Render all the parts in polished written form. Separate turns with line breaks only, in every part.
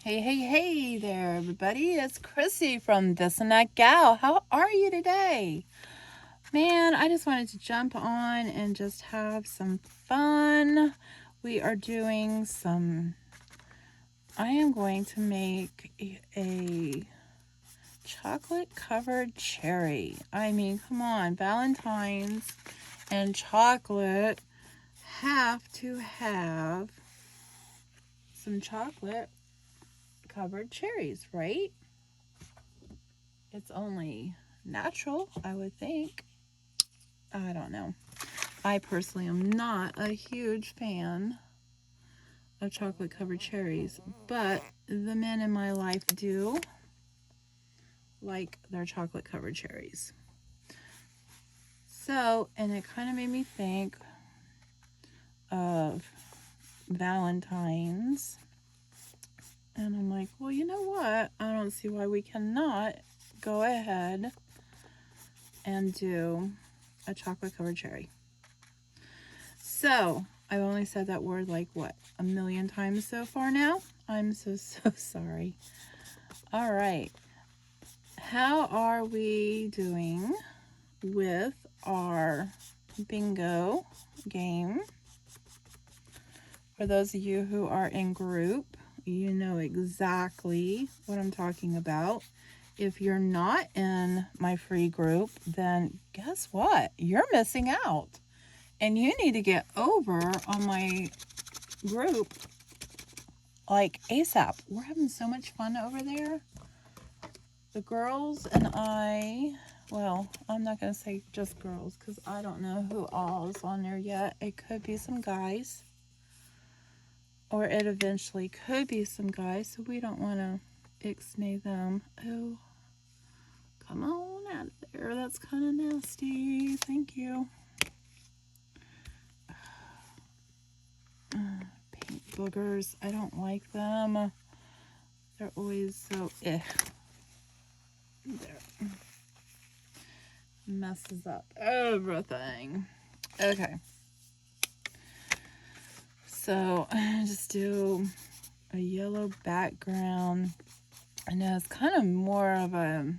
Hey there, everybody. It's Chrissy from This and That Gal. How are you today? Man, I just wanted to jump on and just have some fun. We are doing I am going to make a chocolate covered cherry. I mean, come on, Valentine's and chocolate have to have some chocolate covered cherries, right? It's only natural, I would think. I don't know. I personally am not a huge fan of chocolate covered cherries, but the men in my life do like their chocolate covered cherries. So, and it kind of made me think of Valentine's. And I'm like, well, you know what? I don't see why we cannot go ahead and do a chocolate covered cherry. So, I've only said that word like what, a million times so far now? I'm so sorry. All right. How are we doing with our bingo game? For those of you who are in group, you know exactly what I'm talking about. If you're not in my free group, then guess what? You're missing out. And you need to get over on my group like ASAP. We're having so much fun over there. The girls and I, well, I'm not going to say just girls because I don't know who all is on there yet. It could be some guys. Or it eventually could be some guys, so we don't want to ixnay them. Oh, come on out of there. That's kind of nasty. Thank you. Paint boogers. I don't like them. They're always so There. Messes up everything. Okay. So just do a yellow background. I know it's kind of more of a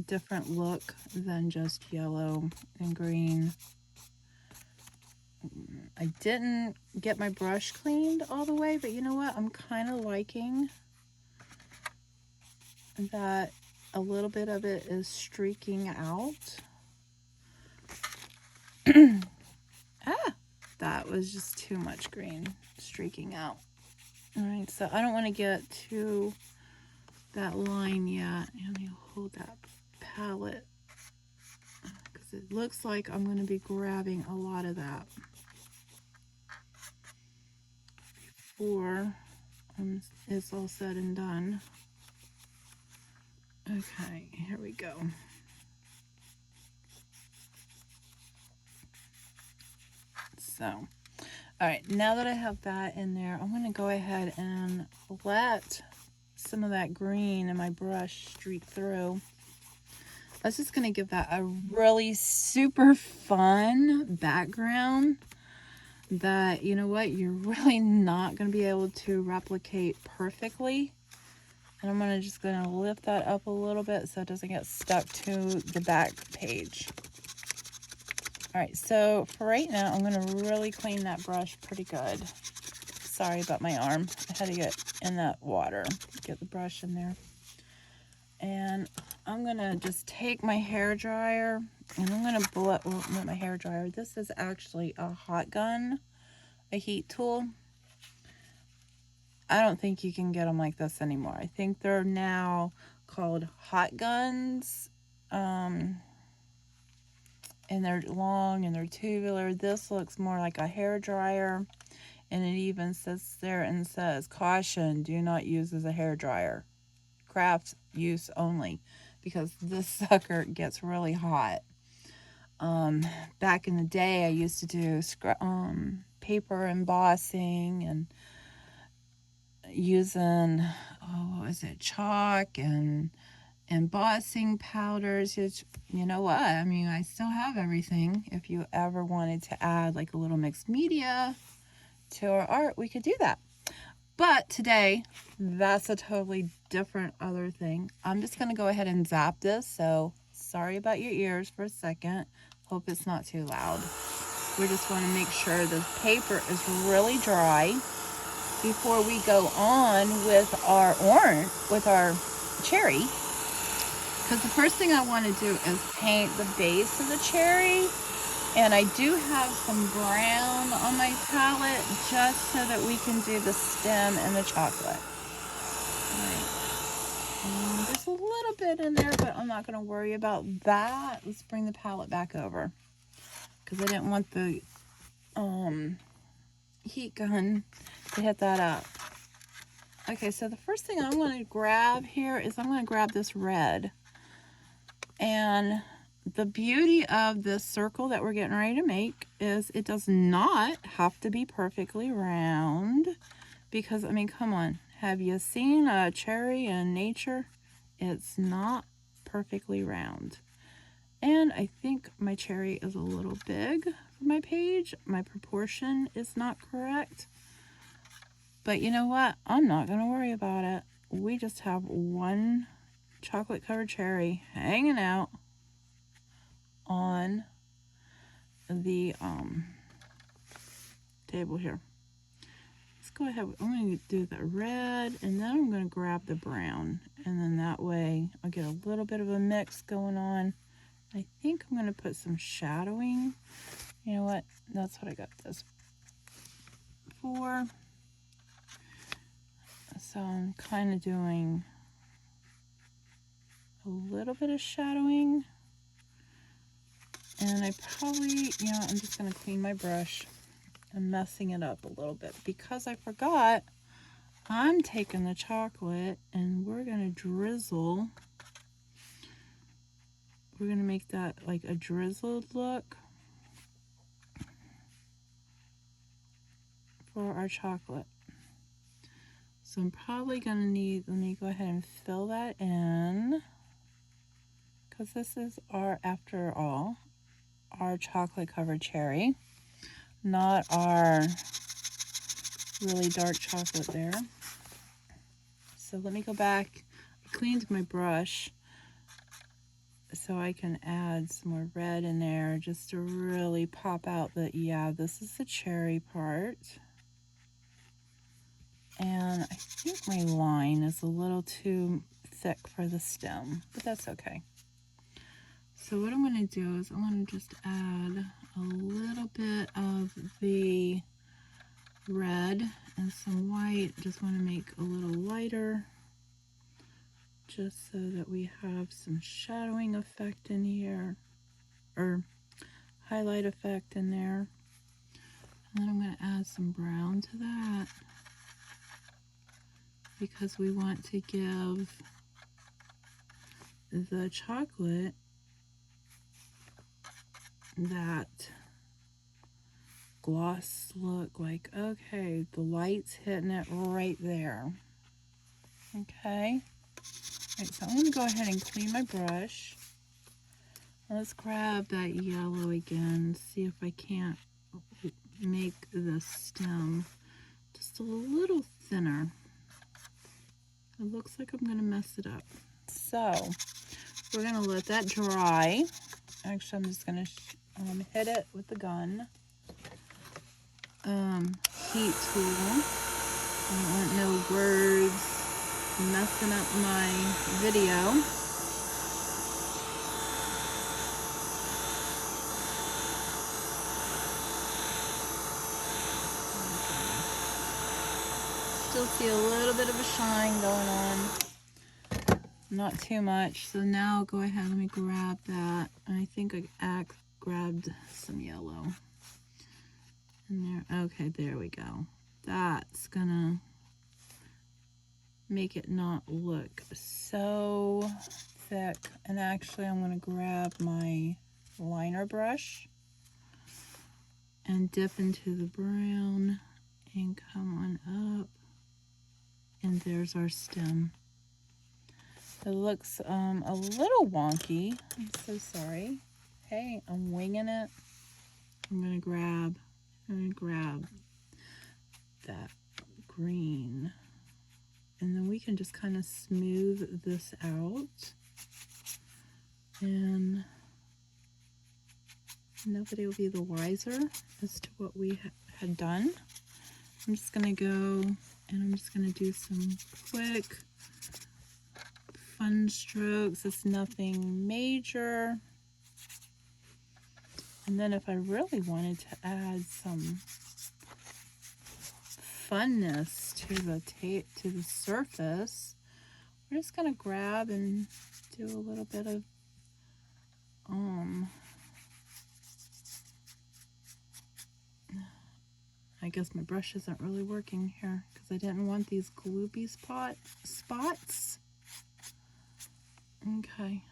different look than just yellow and green. I didn't get my brush cleaned all the way, but you know what? I'm kind of liking that a little bit of it is streaking out. That was just too much green streaking out. All right, so I don't want to get to that line yet. Let me hold that palette because it looks like I'm going to be grabbing a lot of that before it's all said and done. Okay, here we go. So, all right, now that I have that in there, I'm going to go ahead and let some of that green in my brush streak through. That's just going to give that a really super fun background that, you know what, you're really not going to be able to replicate perfectly. And I'm just going to lift that up a little bit so it doesn't get stuck to the back page. All right, so for right now, I'm going to really clean that brush pretty good. Sorry about my arm. I had to get in that water, get the brush in there. And I'm going to just take my hair dryer and I'm going to not my hair dryer. This is actually a hot gun, a heat tool. I don't think you can get them like this anymore. I think they're now called hot guns. And they're long and they're tubular. This looks more like a hair dryer. And it even sits there and says, caution, do not use as a hair dryer. Craft use only. Because this sucker gets really hot. Back in the day, I used to do paper embossing and using, chalk and embossing powders. You know what? I mean, I still have everything. If you ever wanted to add like a little mixed media to our art, we could do that. But today, that's a totally different other thing. I'm just going to go ahead and zap this. So sorry about your ears for a second. Hope it's not too loud. We just want to make sure the paper is really dry before we go on with our cherry. Because the first thing I want to do is paint the base of the cherry. And I do have some brown on my palette just so that we can do the stem and the chocolate. All right. There's a little bit in there, but I'm not going to worry about that. Let's bring the palette back over because I didn't want the heat gun to hit that up. Okay, so the first thing I'm going to grab here is I'm going to grab this red. And the beauty of this circle that we're getting ready to make is it does not have to be perfectly round. Because, I mean, come on. Have you seen a cherry in nature? It's not perfectly round. And I think my cherry is a little big for my page. My proportion is not correct. But you know what? I'm not going to worry about it. We just have one chocolate covered cherry hanging out on the table here. Let's go ahead. I'm going to do the red and then I'm going to grab the brown. And then that way I'll get a little bit of a mix going on. I think I'm going to put some shadowing. You know what? That's what I got this for. So I'm kind of doing a little bit of shadowing. And I probably, I'm just going to clean my brush. I'm messing it up a little bit because I forgot I'm taking the chocolate and we're going to drizzle. We're going to make that like a drizzled look for our chocolate. So I'm probably going to need, let me go ahead and fill that in because this is after all, our chocolate covered cherry, not our really dark chocolate there. So let me go back. I cleaned my brush so I can add some more red in there just to really pop out that, yeah, this is the cherry part. And I think my line is a little too thick for the stem, but that's okay. So what I'm going to do is I'm going to just add a little bit of the red and some white. Just want to make a little lighter just so that we have some shadowing effect in here, or highlight effect in there. And then I'm going to add some brown to that because we want to give the chocolate that gloss look, like, okay, the light's hitting it right there. Okay. All right, so I'm going to go ahead and clean my brush. Let's grab that yellow again, see if I can't make the stem just a little thinner. It looks like I'm going to mess it up. So we're going to let that dry. Actually, I'm just going to hit it with the gun. Heat tool. I don't want no words messing up my video. Still see a little bit of a shine going on. Not too much. So now go ahead, let me grab that. I think I grabbed some yellow in there. Okay, there we go. That's gonna make it not look so thick. And actually I'm gonna grab my liner brush and dip into the brown and come on up. And there's our stem. It looks a little wonky. I'm so sorry. Hey, I'm winging it. I'm gonna grab that green. can just kind of smooth this out, and nobody will be the wiser as to what we had done. I'm just going to go and I'm just going to do some quick fun strokes. It's nothing major. And then if I really wanted to add some funness to the surface, we're just going to grab and do a little bit of I guess my brush isn't really working here because I didn't want these gloopy spots. Okay,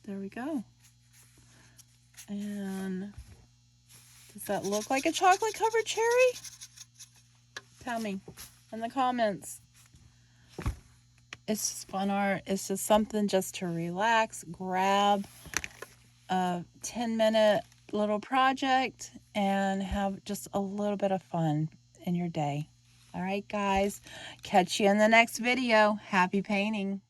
there we go. And does that look like a chocolate covered cherry? Tell me in the comments. It's just fun art. It's just something just to relax, grab a 10-minute little project and have just a little bit of fun in your day. All right, guys, catch you in the next video. Happy painting.